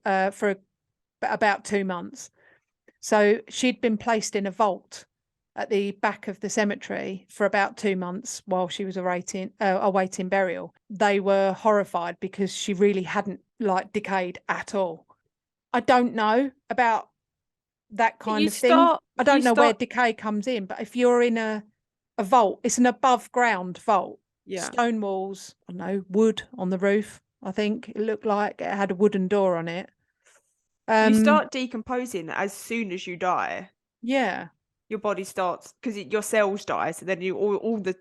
S2: about 2 months. So she'd been placed in a vault at the back of the cemetery for about 2 months while she was awaiting burial. They were horrified because she really hadn't decayed at all. I don't know about that kind of thing. I don't know where decay comes in, but if you're in a vault, it's an above ground vault.
S1: Yeah.
S2: Stone walls, I don't know, wood on the roof. I think it looked like it had a wooden door on it.
S1: You start decomposing as soon as you die.
S2: Yeah.
S1: Your body starts, because your cells die, so then all the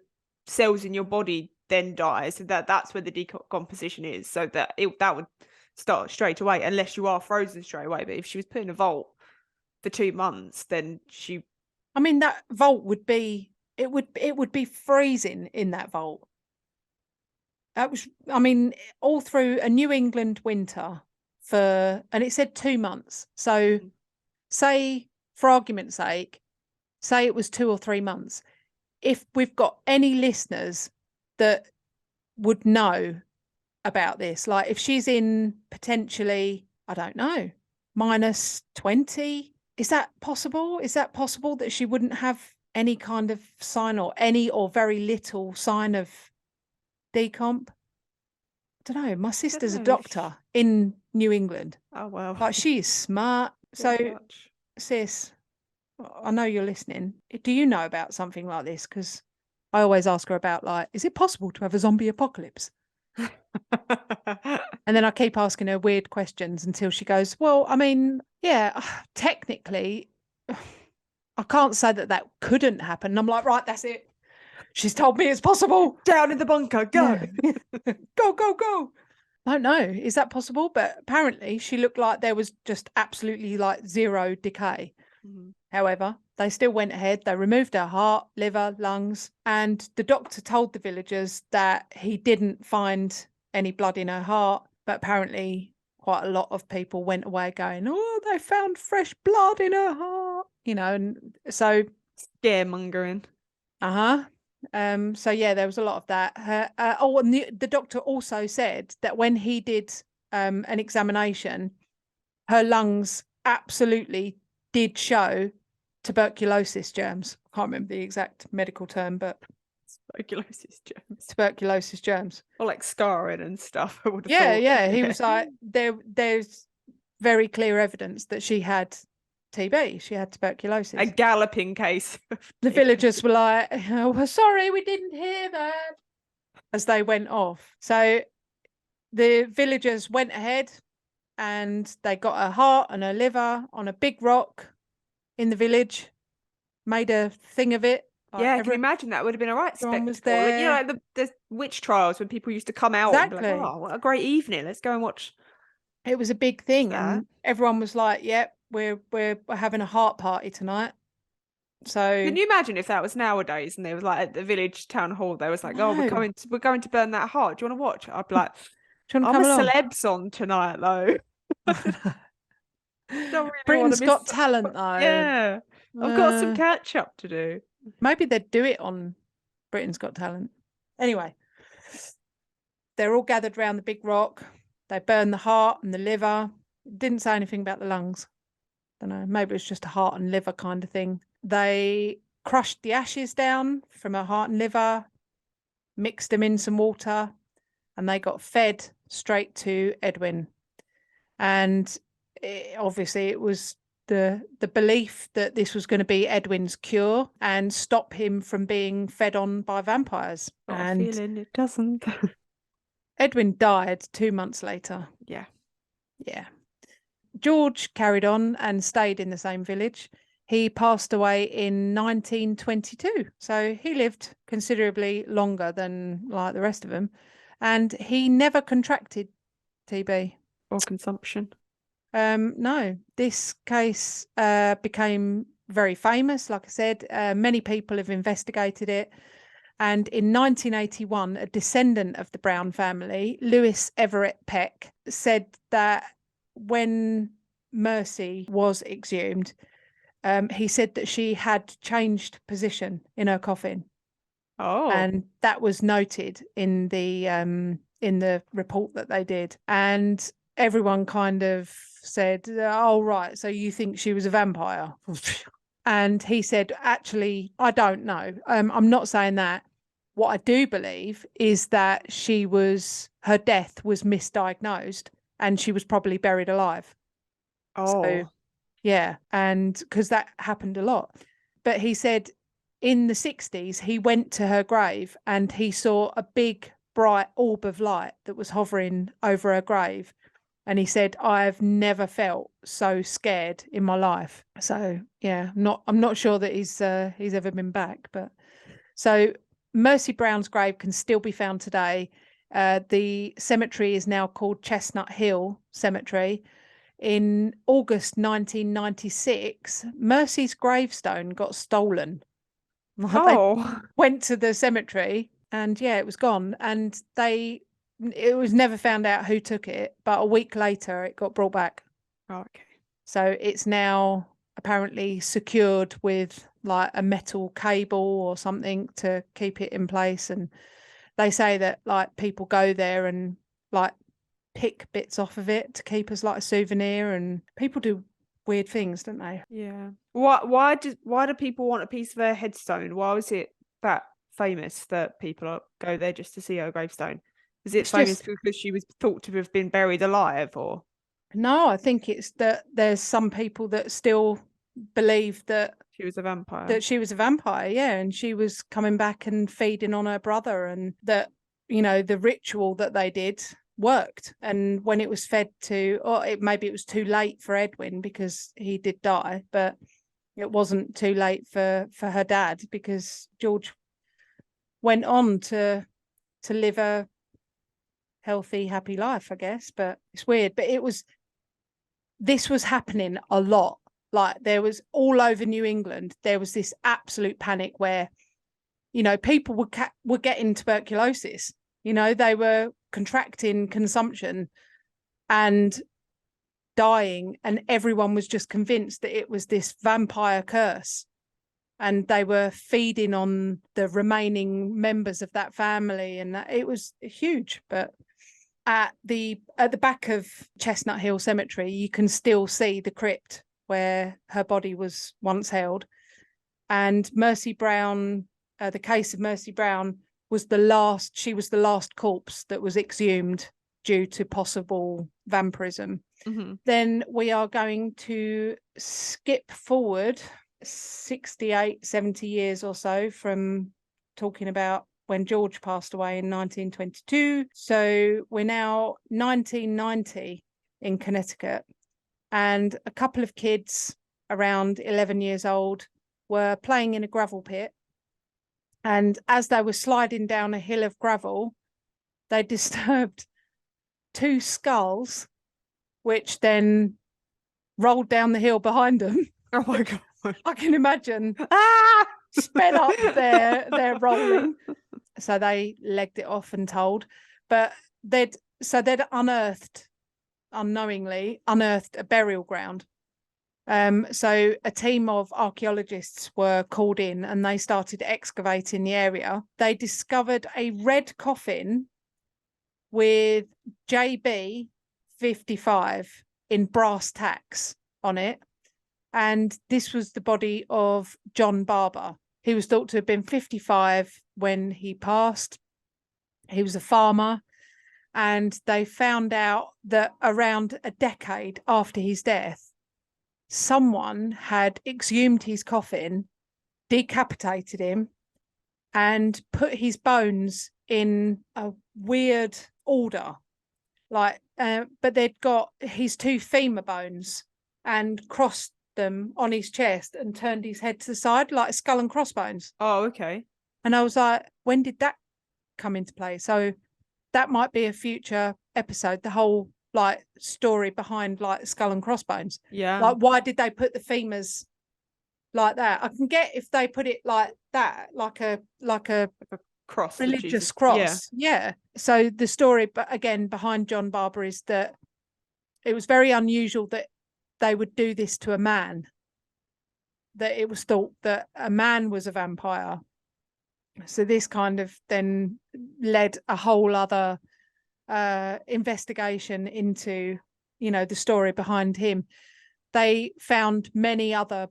S1: cells in your body then die. So that's where the decomposition is. So that would start straight away, unless you are frozen straight away. But if she was put in a vault for 2 months, then
S2: I mean, that vault would be it would be freezing in that vault. That was, I mean, all through a New England winter and it said 2 months. So say, for argument's sake, say it was 2 or 3 months. If we've got any listeners that would know about this, like if she's in potentially, I don't know, -20, is that possible? Is that possible that she wouldn't have any kind of sign or very little sign of decomp? I don't know. My sister's a doctor in New England.
S1: Oh, wow.
S2: Like, she is smart. So, sis, I know you're listening. Do you know about something like this? Because I always ask her about, is it possible to have a zombie apocalypse? And then I keep asking her weird questions until she goes, well, I mean, yeah, technically, I can't say that couldn't happen. And I'm like, right, that's it. She's told me it's possible.
S1: Down in the bunker, go.
S2: Yeah. Go. I don't know. Is that possible? But apparently she looked like there was just absolutely zero decay. However, they still went ahead. They removed her heart, liver, lungs, and the doctor told the villagers that he didn't find any blood in her heart, but apparently quite a lot of people went away going, oh, they found fresh blood in her heart, you know, and so
S1: Scaremongering.
S2: so yeah, there was a lot of that. And the doctor also said that when he did an examination, her lungs absolutely did show tuberculosis germs. I can't remember the exact medical term, but tuberculosis germs.
S1: Or like scarring and stuff. I would have
S2: Yeah,
S1: thought.
S2: yeah. He was like, there's very clear evidence that she had TB. She had tuberculosis.
S1: A galloping case.
S2: The villagers were like, oh, we're sorry, we didn't hear that, as they went off. So the villagers went ahead and they got her heart and her liver on a big rock in the village, made a thing of it.
S1: Yeah, can you imagine that would have been a right spectacle?
S2: Was there.
S1: Like, you know, like the witch trials when people used to come out and be like, oh, what a great evening. Let's go and watch.
S2: It was a big thing. And everyone was like, yep, we're having a heart party tonight. So
S1: can you imagine if that was nowadays and they was like at the village town hall, they was like, oh, we're going to burn that heart. Do you want to watch? I'd be like, I'm a celebs on tonight though. Really
S2: Britain's Got Talent though.
S1: Yeah. I've got some catch up to do.
S2: Maybe they'd do it on Britain's Got Talent. Anyway, they're all gathered around the big rock. They burn the heart and the liver. Didn't say anything about the lungs. Don't know. Maybe it's just a heart and liver kind of thing. They crushed the ashes down from her heart and liver, mixed them in some water, and they got fed straight to Edwin. And obviously it was the belief that this was going to be Edwin's cure and stop him from being fed on by vampires.
S1: And a feeling it doesn't.
S2: Edwin died 2 months later.
S1: Yeah.
S2: George carried on and stayed in the same village. He passed away in 1922. So he lived considerably longer than like the rest of them. And he never contracted TB.
S1: Or consumption.
S2: No, this case became very famous. Like I said, many people have investigated it. And in 1981, a descendant of the Brown family, Lewis Everett Peck, said that when Mercy was exhumed, he said that she had changed position in her coffin.
S1: Oh.
S2: And that was noted in the report that they did. And everyone kind of said, oh, right, so you think she was a vampire? And he said, actually, I don't know. I'm not saying that. What I do believe is that her death was misdiagnosed and she was probably buried alive.
S1: Oh.
S2: So, yeah, and because that happened a lot. But he said in the 60s, he went to her grave and he saw a big, bright orb of light that was hovering over her grave. And he said, I've never felt so scared in my life. So, yeah, I'm not sure that he's ever been back. But so Mercy Brown's grave can still be found today. The cemetery is now called Chestnut Hill Cemetery. In August 1996, Mercy's gravestone got stolen.
S1: Oh.
S2: They went to the cemetery and yeah, it was gone. And it was never found out who took it, but a week later it got brought back.
S1: Oh, okay.
S2: So it's now apparently secured with like a metal cable or something to keep it in place. And they say that like people go there and like pick bits off of it to keep as like a souvenir, and people do weird things, don't they?
S1: Yeah. Why do people want a piece of her headstone? Why was it that famous that people go there just to see her gravestone? Is it famous because she was thought to have been buried alive, or?
S2: No, I think it's that there's some people that still believe that
S1: she was a vampire.
S2: Yeah, and she was coming back and feeding on her brother, and that, you know, the ritual that they did worked. And when it was fed to, or maybe it was too late for Edwin because he did die, but it wasn't too late for her dad because George went on to live a healthy, happy life, I guess. But it's weird. But this was happening a lot Like there was all over New England, there was this absolute panic where, you know, people were getting tuberculosis. You know, they were contracting consumption and dying, and everyone was just convinced that it was this vampire curse. And they were feeding on the remaining members of that family, and it was huge. But at the back of Chestnut Hill Cemetery, you can still see the crypt where her body was once held. And Mercy Brown, the case of Mercy Brown was the last corpse that was exhumed due to possible vampirism.
S1: Mm-hmm.
S2: Then we are going to skip forward 68, 70 years or so from talking about when George passed away in 1922. So we're now 1990 in Connecticut, and a couple of kids around 11 years old were playing in a gravel pit. And as they were sliding down a hill of gravel, they disturbed two skulls, which then rolled down the hill behind them.
S1: Oh my God.
S2: I can imagine.
S1: Ah!
S2: Sped up their rolling. So they legged it off and told. But they'd unknowingly unearthed a burial ground. So a team of archaeologists were called in and they started excavating the area. They discovered a red coffin with JB 55 in brass tacks on it. And this was the body of John Barber. He was thought to have been 55 when he passed. He was a farmer. And they found out that around a decade after his death, someone had exhumed his coffin, decapitated him, and put his bones in a weird order. But they'd got his two femur bones and crossed them on his chest and turned his head to the side like a skull and crossbones.
S1: Oh, okay.
S2: And I was like, when did that come into play? So that might be a future episode, the whole like story behind like skull and crossbones.
S1: Yeah.
S2: Like, why did they put the femurs like that? I can get if they put it like that, like a
S1: cross,
S2: religious cross. Yeah. So the story, but again, behind John Barber is that it was very unusual that they would do this to a man, that it was thought that a man was a vampire. So this kind of then led a whole other investigation into, you know, the story behind him. They found many other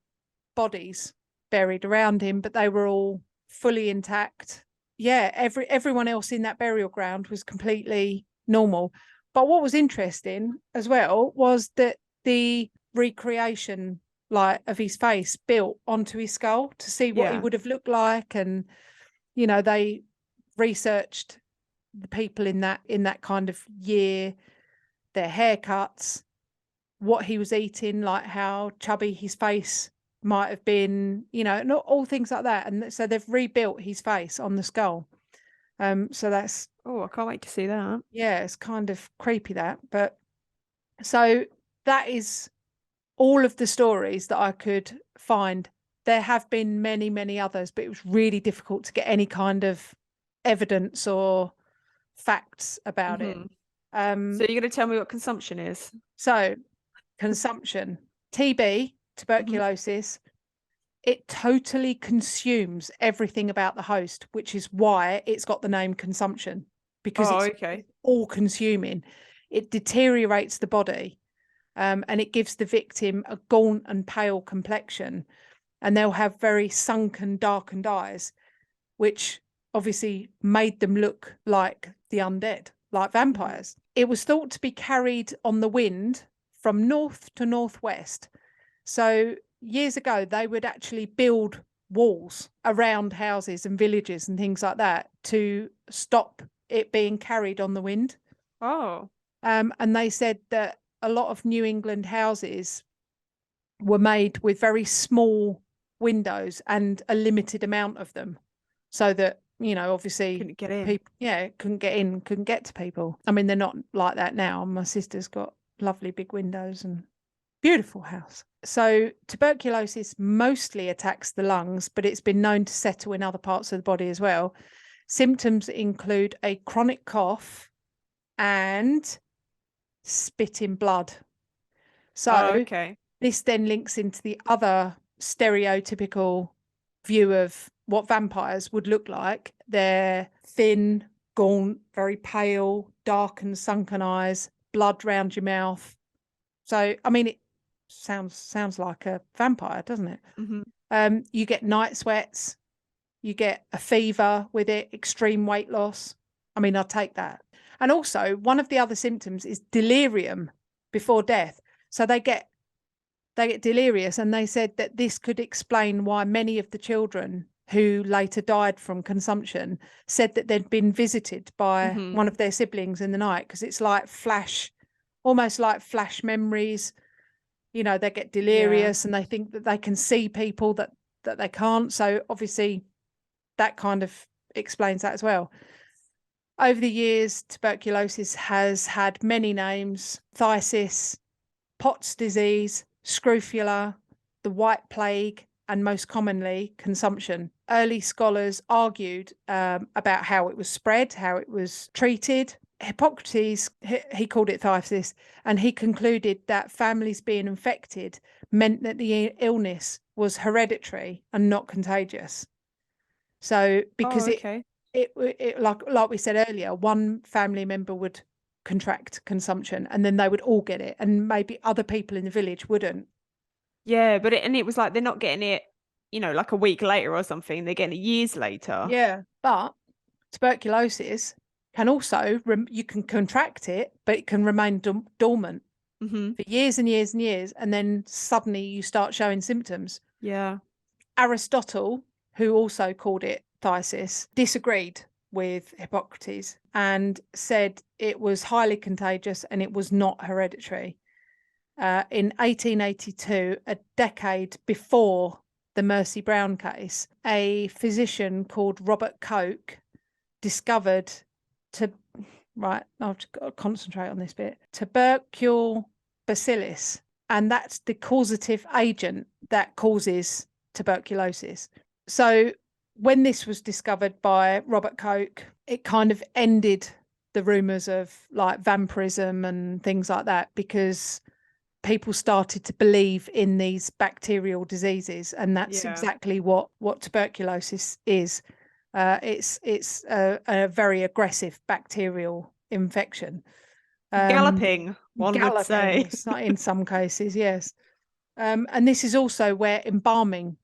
S2: bodies buried around him, but they were all fully intact. Yeah, everyone else in that burial ground was completely normal. But what was interesting as well was that the recreation like of his face built onto his skull to see what he would have looked like. And you know, they researched the people in that kind of year, their haircuts, what he was eating, like how chubby his face might have been, you know, not all things like that. And so they've rebuilt his face on the skull. So that's,
S1: oh, I can't wait to see that.
S2: Yeah, it's kind of creepy that. But so that is all of the stories that I could find. There have been many, many others, but it was really difficult to get any kind of evidence or facts about it.
S1: So you're going to tell me what consumption is?
S2: So consumption, TB, tuberculosis, it totally consumes everything about the host, which is why it's got the name consumption, because it's all consuming. It deteriorates the body, and it gives the victim a gaunt and pale complexion, and they'll have very sunken, darkened eyes, which obviously made them look like the undead, like vampires. It was thought to be carried on the wind from north to northwest. So years ago, they would actually build walls around houses and villages and things like that to stop it being carried on the wind.
S1: Oh.
S2: And they said that a lot of New England houses were made with very small windows and a limited amount of them, so that, you know, obviously
S1: couldn't get in.
S2: People, couldn't get in, couldn't get to people. I mean, they're not like that now. My sister's got lovely big windows and Beautiful house. So tuberculosis mostly attacks the lungs, but it's been known to settle in other parts of the body as well. Symptoms include a chronic cough and spitting blood. So
S1: okay.
S2: this then links into the other stereotypical view of what vampires would look like. They're thin, gaunt, very pale, dark and sunken eyes, blood round your mouth. So, I mean, it sounds like a vampire, doesn't it?
S1: Mm-hmm.
S2: You get night sweats, you get a fever with it, extreme weight loss. I mean, I'll take that. And also, one of the other symptoms is delirium before death. So they get delirious, and they said that this could explain why many of the children who later died from consumption said that they'd been visited by
S1: Mm-hmm.
S2: one of their siblings in the night, because it's like almost like flash memories. You know, they get delirious and they think that they can see people that they can't. So obviously that kind of explains that as well. Over the years, tuberculosis has had many names: phthisis, Pott's disease, scrofula, the White Plague, and most commonly, consumption. Early scholars argued about how it was spread, how it was treated. Hippocrates, he called it phthisis, and he concluded that families being infected meant that the illness was hereditary and not contagious. So because
S1: okay.
S2: it like we said earlier, one family member would contract consumption and then they would all get it, and maybe other people in the village wouldn't.
S1: Yeah, but it was like they're not getting it, like a week later or something. They're getting it years later.
S2: Yeah, but tuberculosis can also you can contract it, but it can remain dormant
S1: Mm-hmm.
S2: for years and years and years, and then suddenly you start showing symptoms.
S1: Yeah.
S2: Aristotle, who also called it phthisis, disagreed with Hippocrates and said it was highly contagious and it was not hereditary. In 1882, a decade before the Mercy Brown case, a physician called Robert Koch discovered right, I've got to concentrate on this bit, tuberculous bacillus, and that's the causative agent that causes tuberculosis. So when this was discovered by Robert Koch, it kind of ended the rumours of like vampirism and things like that, because people started to believe in these bacterial diseases, and that's exactly what tuberculosis is. It's a very aggressive bacterial infection.
S1: Galloping, one would
S2: Galloping
S1: say.
S2: in some cases, yes. And this is also where embalming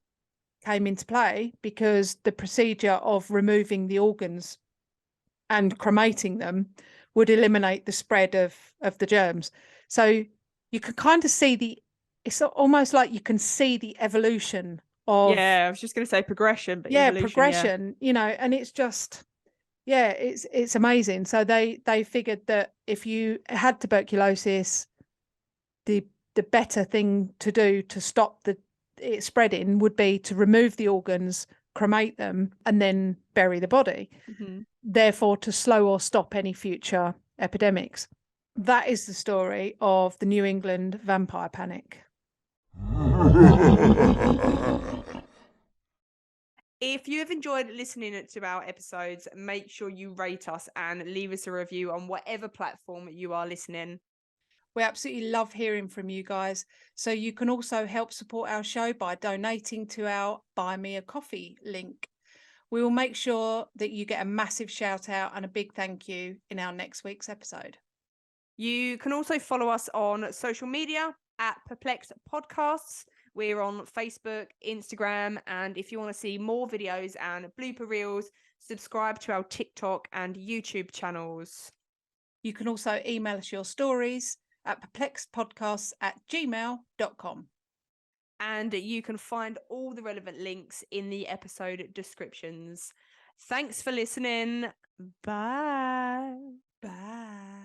S2: came into play, because the procedure of removing the organs and cremating them would eliminate the spread of the germs. So you can kind of see it's almost like you can see the evolution of
S1: I was just going to say progression, but evolution,
S2: progression, and it's just, it's amazing. So they figured that if you had tuberculosis, the better thing to do to stop it spreading would be to remove the organs, cremate them, and then bury the body.
S1: Mm-hmm.
S2: Therefore, to slow or stop any future epidemics. That is the story of the New England vampire panic.
S1: If you have enjoyed listening to our episodes, make sure you rate us and leave us a review on whatever platform you are listening.
S2: We absolutely love hearing from you guys. So you can also help support our show by donating to our Buy Me a Coffee link. We will make sure that you get a massive shout out and a big thank you in our next week's episode.
S1: You can also follow us on social media at Perplexed Podcasts. We're on Facebook, Instagram, and if you want to see more videos and blooper reels, subscribe to our TikTok and YouTube channels.
S2: You can also email us your stories at perplexedpodcasts@gmail.com.
S1: And you can find all the relevant links in the episode descriptions. Thanks for listening. Bye.
S2: Bye.